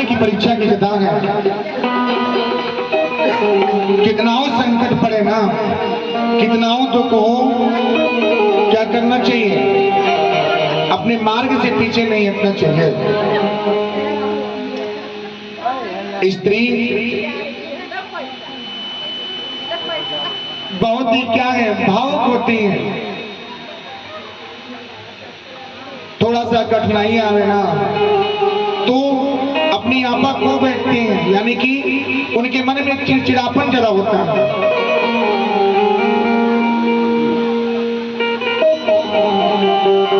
संतान की परीक्षा की कथा है। कितनाओं संकट पड़े ना, कितनाओं दुख हो, क्या करना चाहिए? अपने मार्ग से पीछे नहीं हटना चाहिए। स्त्री बहुत ही क्या है, भावुक होती है। थोड़ा सा कठिनाई आवे ना तो अपनी आपा खो बैठती हैं, यानी कि उनके मन में चिड़चिड़ापन ज्यादा होता है।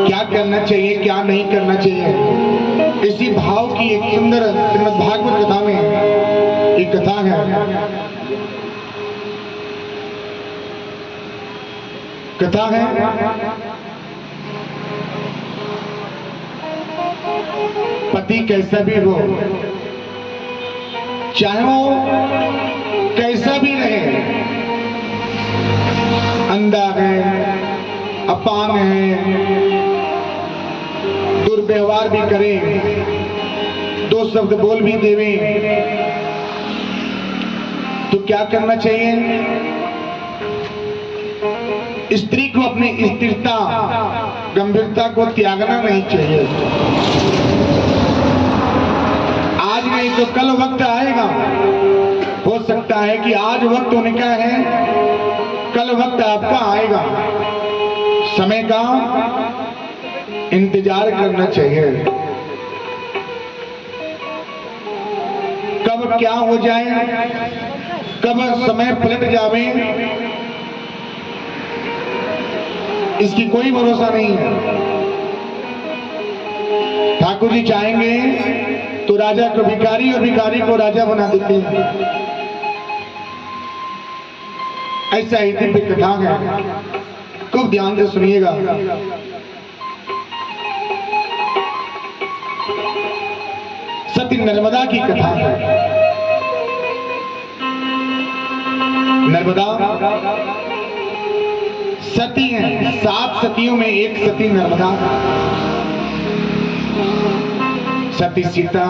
क्या करना चाहिए, क्या नहीं करना चाहिए, इसी भाव की एक सुंदर श्रीमद् भागवत कथा में एक कथा है। पति कैसा भी हो, चाहे वो कैसा भी रहे, अंधा है, अपांग है, दुर्व्यवहार भी करे, दो शब्द बोल भी देवे, तो क्या करना चाहिए? स्त्री को अपनी स्थिरता, गंभीरता को त्यागना नहीं चाहिए। आज नहीं तो कल वक्त आएगा। हो सकता है कि आज वक्त उनका है, कल वक्त आपका आएगा। समय का इंतजार करना चाहिए। कब क्या हो जाए, कब समय पलट जावे, इसकी कोई भरोसा नहीं है। ठाकुर जी चाहेंगे तो राजा को भिखारी और भिखारी को राजा बना देते हैं। ऐसा ही दिव्य कथा है, खूब ध्यान से सुनिएगा। सती नर्मदा की कथा है। नर्मदा सती है, 7 सतियों में एक सती नर्मदा। सती सीता,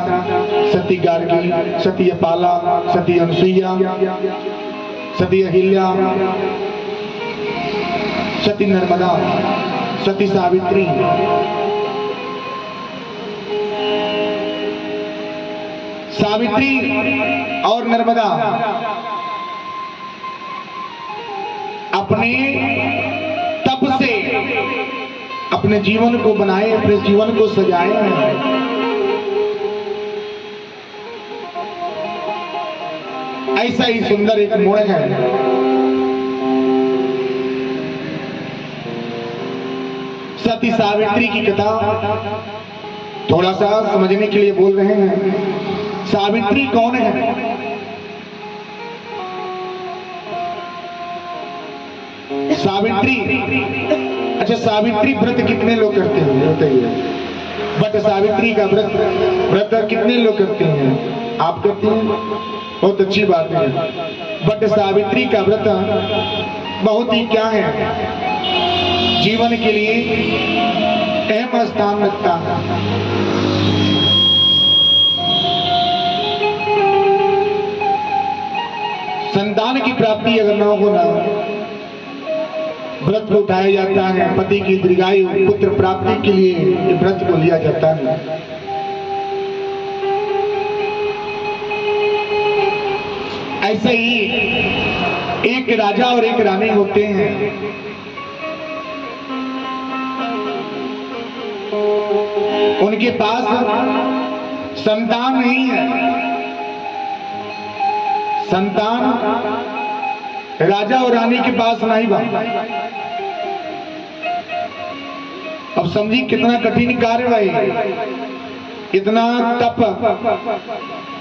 सती गार्गी, सती अपाला, सती अनुसुईया, सती अहिल्या, सती नर्मदा, सती सावित्री। सावित्री और नर्मदा अपने तप से अपने जीवन को बनाए, अपने जीवन को सजाए हैं। ऐसा ही सुंदर एक मोड़ है। सती सावित्री की कथा थोड़ा सा समझने के लिए बोल रहे हैं। सावित्री कौन है? सावित्री, अच्छा सावित्री व्रत कितने लोग करते हैं बताइए? बट सावित्री का व्रत कितने लोग करते हैं? आप करते हैं, बहुत अच्छी बात है। बट सावित्री का व्रत बहुत ही क्या है, जीवन के लिए अहम स्थान रखता है। संतान की प्राप्ति अगर न हो ना, व्रत को उठाया जाता है। पति की दीर्घायु, पुत्र प्राप्ति के लिए व्रत को लिया जाता है। ऐसे ही एक राजा और एक रानी होते हैं। उनके पास संतान नहीं है। संतान राजा और रानी के पास नहीं बा। अब समझी कितना कठिन कार्य भाई, कितना तप,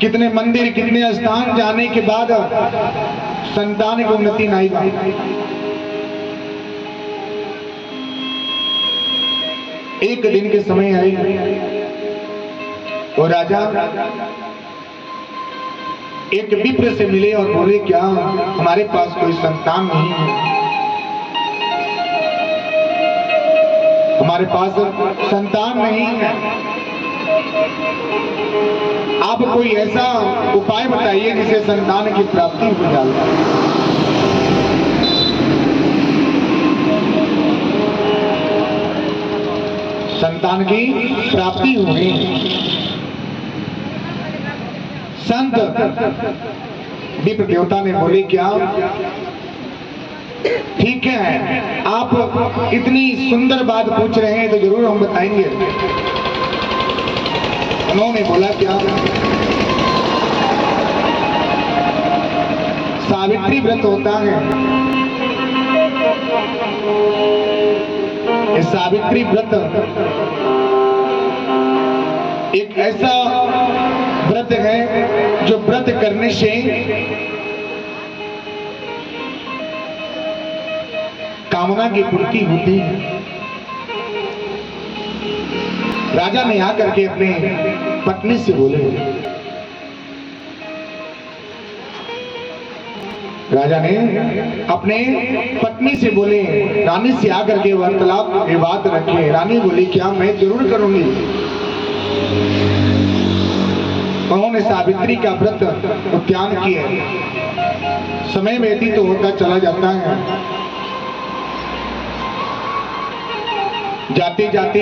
कितने मंदिर, कितने स्थान जाने के बाद संतान की उन्नति नहीं बा। एक दिन के समय आई, वो राजा एक विप्र से मिले और बोले, क्या हमारे पास कोई संतान नहीं है? हमारे पास संतान नहीं है। आप कोई ऐसा उपाय बताइए जिससे संतान की प्राप्ति हो जाए। संतान की प्राप्ति होगी। संत विप्र देवता ने बोले क्या ठीक है, आप इतनी सुंदर बात पूछ रहे हैं तो जरूर हम बताएंगे। उन्होंने बोला क्या, सावित्री व्रत होता है। ये सावित्री व्रत एक ऐसा व्रत है जो व्रत करने से कामना की पूर्ति होती है। राजा ने आकर के अपने पत्नी से बोले, राजा ने अपने पत्नी से बोले, रानी से आकर के वार्तालाप ये बात रखे। रानी बोली क्या, मैं जरूर करूंगी। उन्होंने सावित्री का व्रत उद्यान किए। समय व्यतीत तो होता चला जाता है। जाते जाते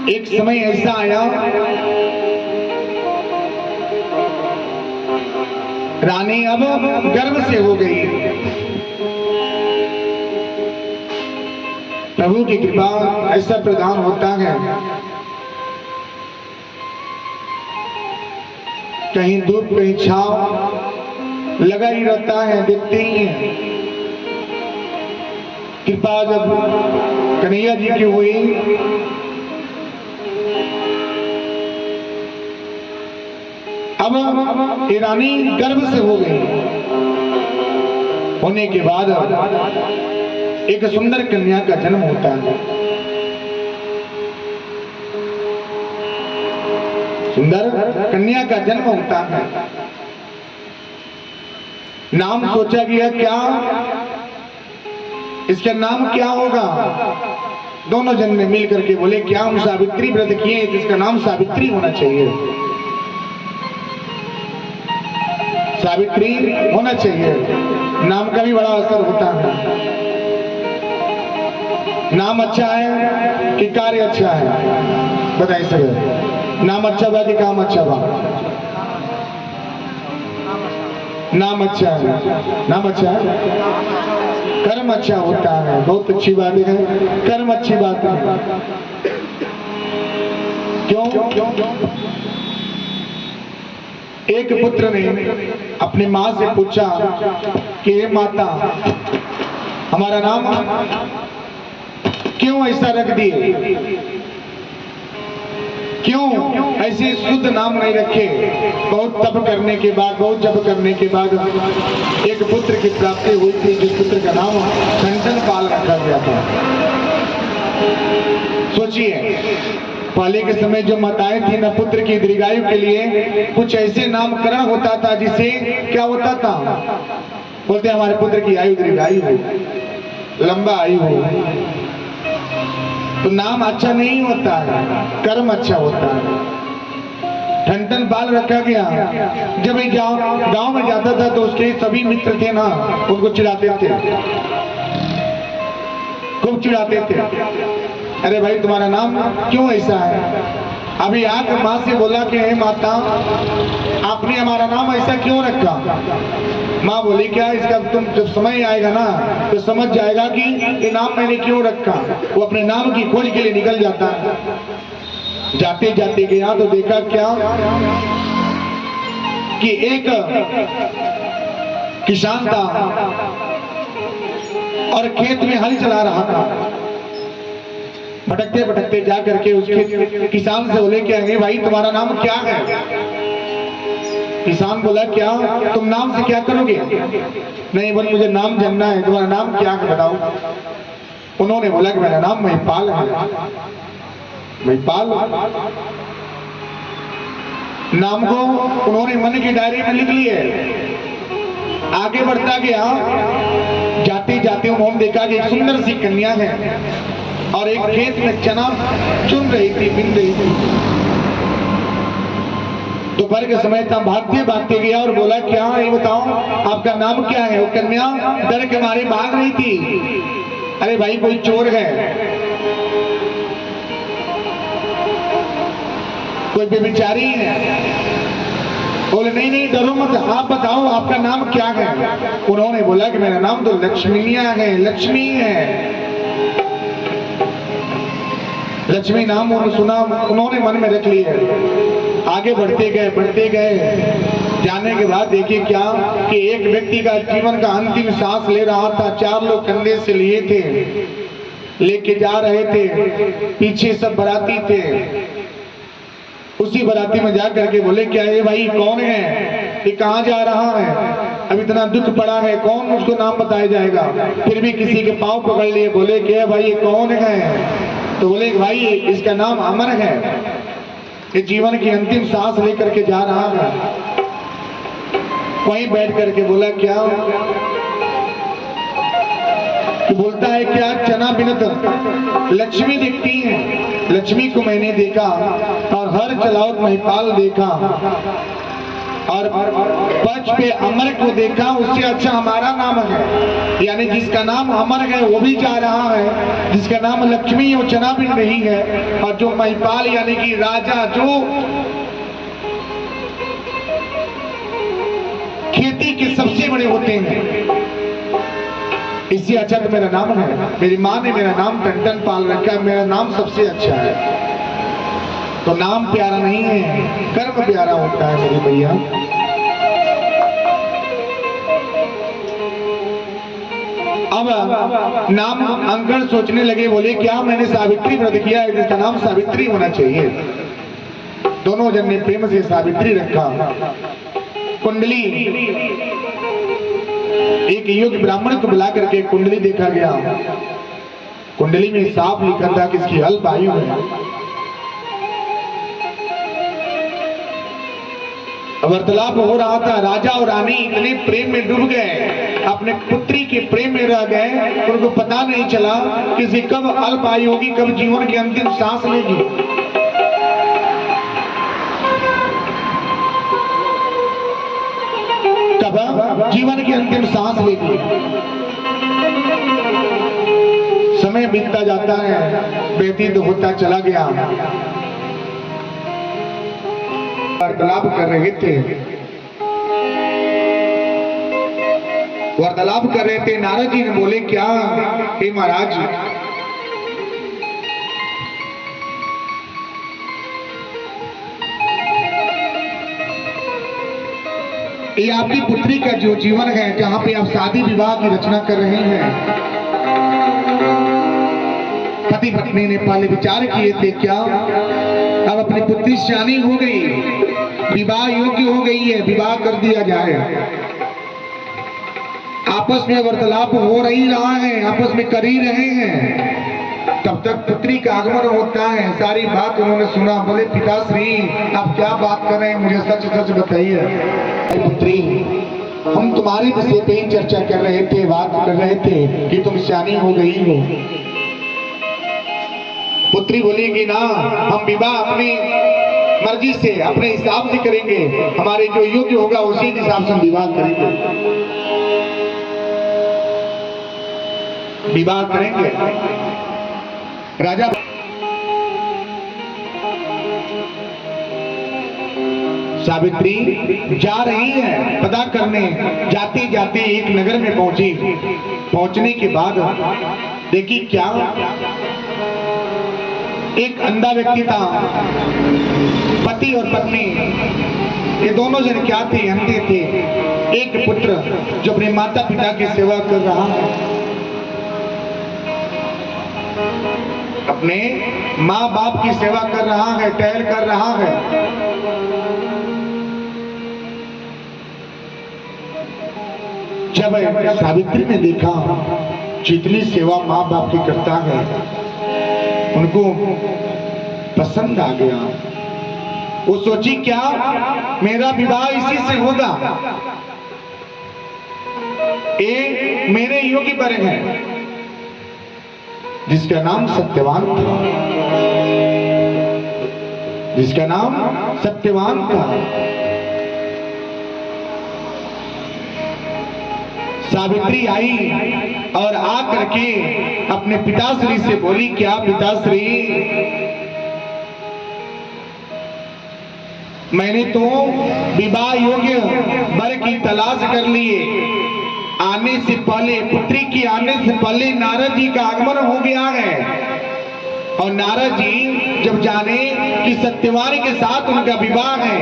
एक समय ऐसा आया, रानी अब गर्भ से हो गई। प्रभु की कृपा ऐसा प्रदान होता है, कहीं धूप कहीं छांव लगा ही रहता है, दिखते ही है। कृपा जब कन्हैया जी की हुई, अब ये रानी गर्भ से हो गई। होने के बाद एक सुंदर कन्या का जन्म होता है। सुंदर कन्या का जन्म होता है। नाम सोचा गया क्या, इसका नाम क्या होगा। दोनों जन ने मिल करके बोले क्या, हम सावित्री व्रत किए तो इसका नाम सावित्री होना चाहिए, सावित्री होना चाहिए। नाम का भी बड़ा असर होता है। नाम अच्छा है कि कार्य अच्छा है, बताइए सर। नाम अच्छा बा कि काम अच्छा बा? नाम अच्छा है, नाम अच्छा है, कर्म अच्छा होता है। बहुत अच्छी बात है, कर्म अच्छी बात है। क्यों? एक पुत्र ने अपनी माँ से पूछा कि हे माता, हमारा नाम क्यों ऐसा रख दिए, क्यों ऐसे शुद्ध नाम नहीं रखे। बहुत तप करने के बाद, बहुत जप करने के बाद एक पुत्र की प्राप्ति हुई थी, जिस पुत्र का नाम ठंडन पाल रखा गया था। सोचिए, पहले के समय जो माताएं थी ना, पुत्र की दीर्घायु के लिए कुछ ऐसे नामकरण होता था जिससे क्या होता था, बोलते हमारे पुत्र की आयु दीर्घायु हो, लंबा आयु हो। तो नाम अच्छा नहीं होता है, कर्म अच्छा होता है। ठंडन पाल रखा गया। जब गांव में जाता था तो उसके सभी मित्र थे ना, उनको चिढ़ाते थे, खूब चिढ़ाते थे। अरे भाई तुम्हारा नाम क्यों ऐसा है? अभी आकर माँ से बोला कि हे माता, आपने हमारा नाम ऐसा क्यों रखा? माँ बोली क्या, इसका तुम जब समय आएगा ना तो समझ जाएगा कि ये नाम मैंने क्यों रखा। वो अपने नाम की खोज के लिए निकल जाता है। जाते जाते गया तो देखा क्या कि एक किसान था और खेत में हल चला रहा था। भटकते भटकते जा करके उसके किसान से बोले क्या है भाई तुम्हारा नाम क्या है? किसान बोला क्या, तुम नाम से क्या करोगे? नहीं बोले मुझे नाम जानना है, तुम्हारा नाम क्या है बताओ। उन्होंने बोला कि मेरा नाम महिपाल है। महिपाल नाम को उन्होंने मन की डायरी में लिख लिए। आगे बढ़ता गया, जाते जाते उन्होंने देखा कि एक सुंदर सी कन्या है। और एक खेत में चना चुन रही थी, बिन रही थी। दोपहर के समय था, भागते भागते गया और बोला, क्या ये बताओ आपका नाम क्या है? वो कन्या डर के मारे भाग रही थी। अरे भाई कोई चोर है, कोई बेचारी है। बोले नहीं नहीं डरो मत, आप बताओ आपका नाम क्या है? उन्होंने बोला कि मेरा नाम तो लक्ष्मीनिया है, लक्ष्मी है। लक्ष्मी नाम सुना, उन्होंने मन में रख लिया। आगे बढ़ते गए। जाने के बाद देखिए क्या कि एक व्यक्ति का जीवन का अंतिम सांस ले रहा था। 4 लोग कंधे से लिए थे, लेके जा रहे थे। पीछे सब बाराती थे। उसी बाराती में जा करके बोले, क्या ये भाई कौन है? ये कहाँ जा रहा है? अब इतना दुख पड़ा है, कौन उसको नाम बताया जाएगा? फिर भी किसी के पांव पकड़ लिए, बोले क्या भाई ये कौन है? तो बोले भाई इसका नाम अमर है, ये जीवन की अंतिम सांस लेकर के जा रहा है। वहीं बैठ करके बोला, क्या कि बोलता है क्या? चना बिनत लक्ष्मी दिखती है। लक्ष्मी को मैंने देखा और हर चलाओ महिपाल देखा और पच पे अमर को देखा, उससे अच्छा हमारा नाम है। यानी जिसका नाम अमर है वो भी जा रहा है, जिसका नाम लक्ष्मी वो चना बिन रही है, और जो महिपाल यानी कि राजा जो खेती के सबसे बड़े होते हैं, इससे अच्छा तो मेरा नाम है। मेरी माँ ने मेरा नाम टन पाल रखा है, मेरा नाम सबसे अच्छा है। तो नाम प्यारा नहीं है, कर्म प्यारा होता है मेरे भैया। अब नाम अंकल सोचने लगे, बोले क्या मैंने सावित्री व्रत किया है, जिसका नाम सावित्री होना चाहिए। दोनों जन ने प्रेम से सावित्री रखा। कुंडली, एक योग्य ब्राह्मण को बुला करके कुंडली देखा गया। कुंडली में साफ लिखा था कि इसकी अल्प आयु है। वार्तालाप हो रहा था। राजा और रानी इतने प्रेम में डूब गए, अपने पुत्री के प्रेम में रह गए, उनको पता नहीं चला कि इसे कब अल्प आयु होगी, कब जीवन की अंतिम सांस लेगी। कब जीवन की अंतिम सांस लेगी। समय बीतता जाता है, व्यतीत होता चला गया। वार्तालाप कर रहे थे, वार्तालाप कर रहे थे। नारद जी ने बोले, क्या हे महाराज, ये आपकी पुत्री का जो जीवन है, जहां पे आप शादी विवाह की रचना कर रहे हैं, पति पत्नी ने पहले विचार किए थे क्या अब अपनी पुत्री सियानी हो गई, विवाह योग्य हो गई है, विवाह कर दिया जाए। आपस में वार्तालाप हो रही रहा है, आपस में कर ही रहे हैं। तब तक पुत्री का आगमन होता है। सारी बात उन्होंने सुना। बोले, पिताश्री आप क्या बात कर रहे हैं, मुझे सच सच बताइए। पुत्री, हम तुम्हारे विषय पे ही चर्चा कर रहे थे, बात कर रहे थे कि तुम सियानी हो गई हो। पुत्री बोलेगी ना, हम विवाह अपनी मर्जी से, अपने हिसाब से करेंगे, हमारे जो योग्य होगा उसी हिसाब से हम विवाह करेंगे, विवाह करेंगे। राजा सावित्री जा रही है पता करने। जाते जाते एक नगर में पहुंची। पहुंचने के बाद देखी क्या, एक अंधा व्यक्ति था। पति और पत्नी ये दोनों जन क्या थे, अंधे थे। एक पुत्र जो अपने माता पिता की सेवा कर रहा है, अपने माँ बाप की सेवा कर रहा है, टहल कर रहा है। जब सावित्री ने देखा जितनी सेवा माँ बाप की करता है, उनको पसंद आ गया। वो सोची क्या मेरा विवाह इसी से होगा, ये मेरे योग्य वर है। जिसका नाम सत्यवान था, जिसका नाम सत्यवान था। सावित्री आई और आ करके अपने पिताश्री से बोली, क्या पिताश्री, मैंने तो विवाह योग्य वर की तलाश कर लिए। आने से पहले, पुत्री की आने से पहले नारद जी का आगमन हो गया है। और नारद जी जब जाने कि सत्यवान के साथ उनका विवाह है,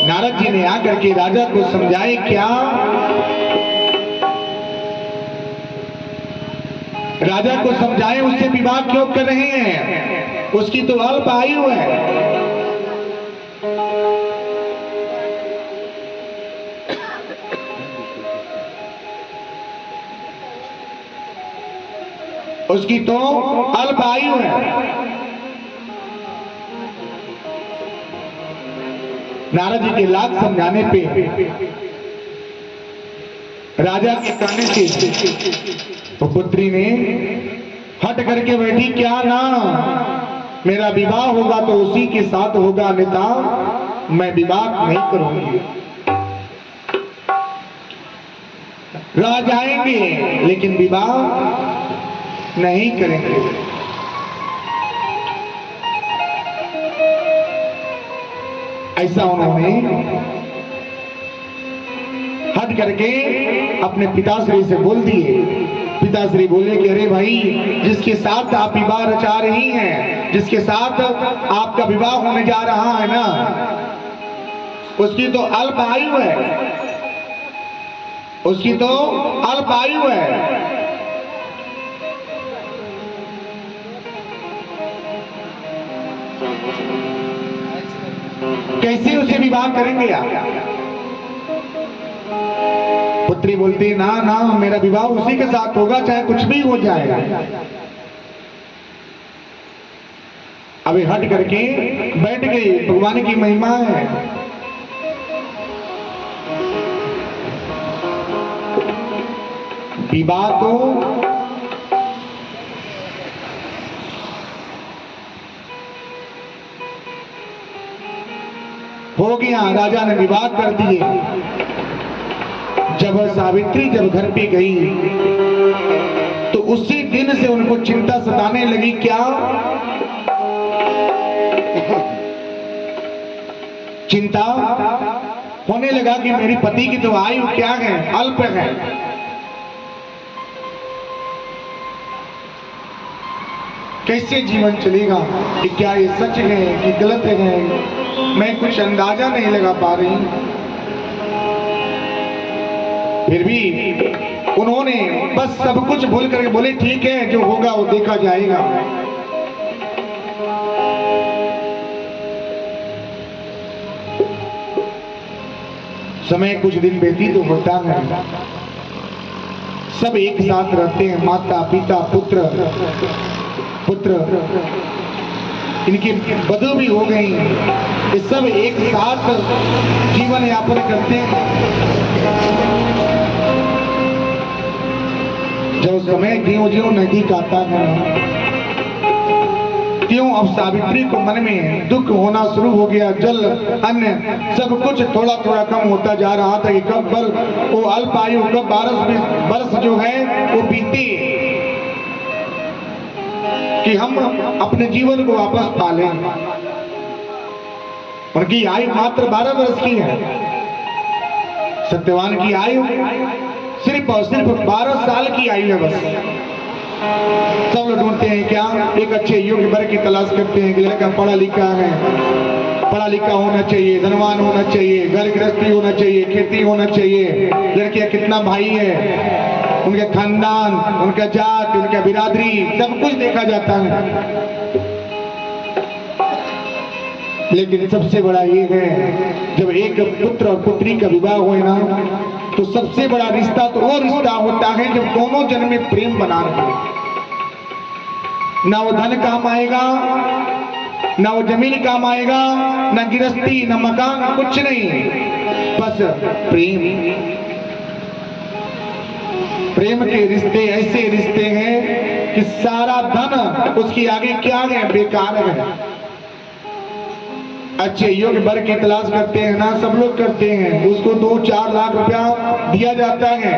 नारद जी ने आकर के राजा को समझाए, क्या राजा को समझाए उससे विवाह क्यों कर रहे हैं, उसकी तो अल्प आयु है। उसकी तो अल्प आयु है। नारद जी के लाख समझाने पे राजा के कहने से तो पुत्री ने हट करके बैठी, क्या ना, मेरा विवाह होगा तो उसी के साथ होगा, अन्यथा मैं विवाह नहीं करूंगी। रह जाएंगे लेकिन विवाह नहीं करेंगे। ऐसा उन्होंने हट करके अपने पिताश्री से बोल दिए। पिताश्री बोले कि अरे भाई, जिसके साथ आप विवाह रचा रही हैं, जिसके साथ आपका विवाह होने जा रहा है ना, उसकी तो अल्प आयु है, उसकी तो अल्प आयु है। कैसे उसे विवाह करेंगे आप? पुत्री बोलती, ना ना, मेरा विवाह उसी के साथ होगा, चाहे कुछ भी हो जाएगा। अभी हट करके बैठ गई। भगवान की महिमा है। विवाह तो हो गया, राजा ने विवाह कर दिए। जब सावित्री जब घर पे गई तो उसी दिन से उनको चिंता सताने लगी। क्या चिंता होने लगा कि मेरी पति की तो आयु क्या है, अल्प है। कैसे जीवन चलेगा, कि क्या ये सच है कि गलत है, मैं कुछ अंदाजा नहीं लगा पा रही। फिर भी उन्होंने बस सब कुछ भूल करके बोले, ठीक है, जो होगा वो देखा जाएगा। समय कुछ दिन व्यतीत तो होता है, सब एक साथ रहते हैं, माता पिता पुत्र पुत्र, इनकी बदल भी हो गई, ये सब एक साथ जीवन यापन करते हैं। जब समय ज्यों-ज्यों नजदीक आता है, त्यों अब सावित्री को मन में दुख होना शुरू हो गया। जल अन्न सब कुछ थोड़ा थोड़ा कम होता जा रहा था कि कब वो अल्प आयु, कब 12 वर्ष जो है वो बीते, कि हम अपने जीवन को वापस पालें। उनकी आयु मात्र 12 वर्ष की है। सत्यवान की आयु सिर्फ और सिर्फ 12 साल की आयु है बस। सब लोग ढूंढते हैं क्या, एक अच्छे योग्य वर की तलाश करते हैं कि लड़का पढ़ा लिखा है, पढ़ा लिखा होना चाहिए, धनवान होना चाहिए, घर गृहस्थी होना चाहिए, खेती होना चाहिए, लड़कियां कितना भाई है, उनके खानदान, उनका जात, उनका बिरादरी, सब कुछ देखा जाता है। लेकिन सबसे बड़ा ये है, जब एक पुत्र और पुत्री का विवाह हुए ना, तो सबसे बड़ा रिश्ता तो वो रिश्ता होता है जब दोनों जन में प्रेम बना रहे। ना वो धन काम आएगा, ना वो जमीन काम आएगा, ना गृहस्थी, ना मकान, कुछ नहीं, बस प्रेम। प्रेम के रिश्ते ऐसे रिश्ते हैं कि सारा धन उसके आगे क्या है, बेकार है। अच्छे योग्य वर की तलाश करते हैं ना, सब लोग करते हैं, उसको 2-4 लाख रुपया दिया जाता है,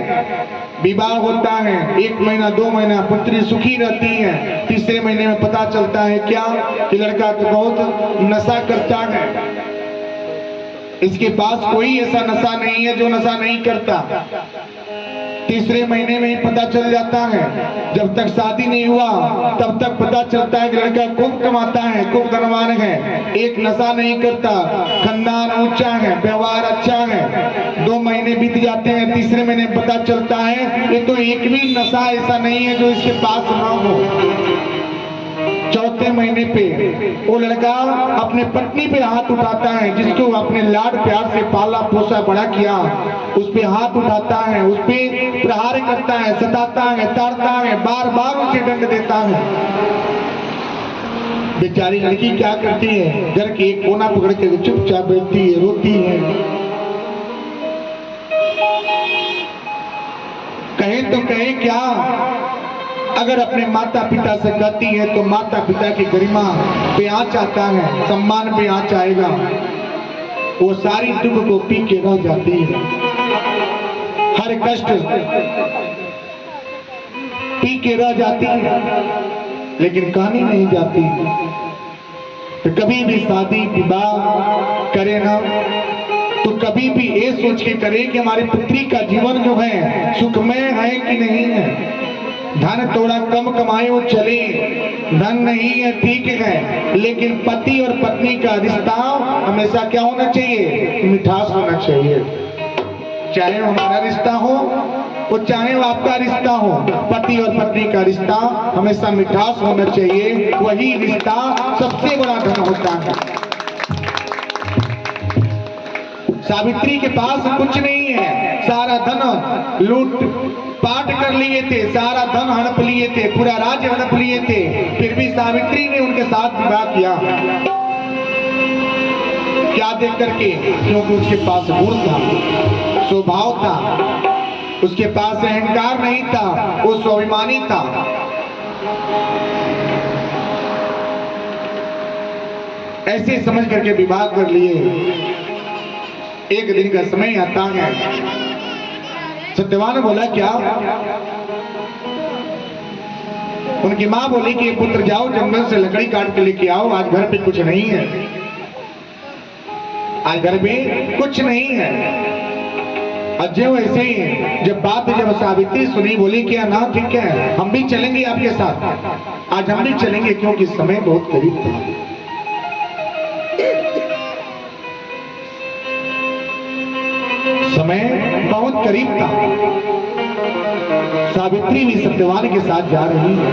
विवाह होता है, 1 महीना 2 महीना पुत्री सुखी रहती है, तीसरे महीने में पता चलता है क्या कि लड़का तो बहुत नशा करता है। इसके पास कोई ऐसा नशा नहीं है जो नशा नहीं करता। तीसरे महीने में ही पता चल जाता है। जब तक शादी नहीं हुआ तब तक पता चलता है कि लड़का खूब कमाता है, खूब धनवान है, एक नशा नहीं करता, खानदान ऊंचा है, व्यवहार अच्छा है। 2 महीने बीत जाते हैं, तीसरे महीने पता चलता है ये तो एक भी नशा ऐसा नहीं है जो इसके पास ना हो। चौथे महीने पे वो लड़का अपने पत्नी पे हाथ उठाता है, जिसको अपने लाड प्यार से पाला पोसा बड़ा किया, उस पे हाथ उठाता है, उस पे प्रहार करता है, सताता है, ताड़ता है, बार बार उसे दंड देता है। बेचारी लड़की क्या करती है, घर के एक कोना पकड़ के चुपचाप बैठती है, रोती है। कहे तो कहे क्या, अगर अपने माता पिता से कहती है तो माता पिता की गरिमा पे आँच आता है, सम्मान पे आँच आएगा। वो सारी दुख को पी के रह जाती है, हर कष्ट पी के रह जाती है, लेकिन कहानी नहीं जाती। तो कभी भी शादी विवाह करे ना तो कभी भी ये सोच के करे कि हमारी पुत्री का जीवन जो है सुखमय है कि नहीं है। धन थोड़ा कम कमाए वो चले, धन नहीं है ठीक है, लेकिन पति और पत्नी का रिश्ता हमेशा क्या होना चाहिए, मिठास होना चाहिए। चाहे वो हमारा रिश्ता हो, वो चाहे वो आपका रिश्ता हो, पति और पत्नी का रिश्ता हमेशा मिठास होना चाहिए। वही रिश्ता सबसे बड़ा धन होता है। सावित्री के पास कुछ नहीं है, सारा धन लूट पाट कर लिए थे, सारा धन हड़प लिए थे, पूरा राज्य हड़प लिए थे, फिर भी सावित्री ने उनके साथ विवाह किया। क्या देख करके, क्योंकि उसके पास गुण था, स्वभाव था, उसके पास अहंकार नहीं था, वो स्वाभिमानी था। ऐसे समझ करके विवाह कर लिए। एक दिन का समय आता है, सत्यवान बोला क्या, उनकी माँ बोली कि पुत्र जाओ जंगल से लकड़ी काट के लेके आओ, आज घर पे कुछ नहीं है, आज घर में कुछ नहीं है। अजय ऐसे ही जब सावित्री सुनी, बोली क्या ना ठीक है, हम भी चलेंगे आपके साथ, आज हम भी चलेंगे, क्योंकि समय बहुत करीब था। समय बहुत करीब था। सावित्री भी सत्यवान के साथ जा रही है।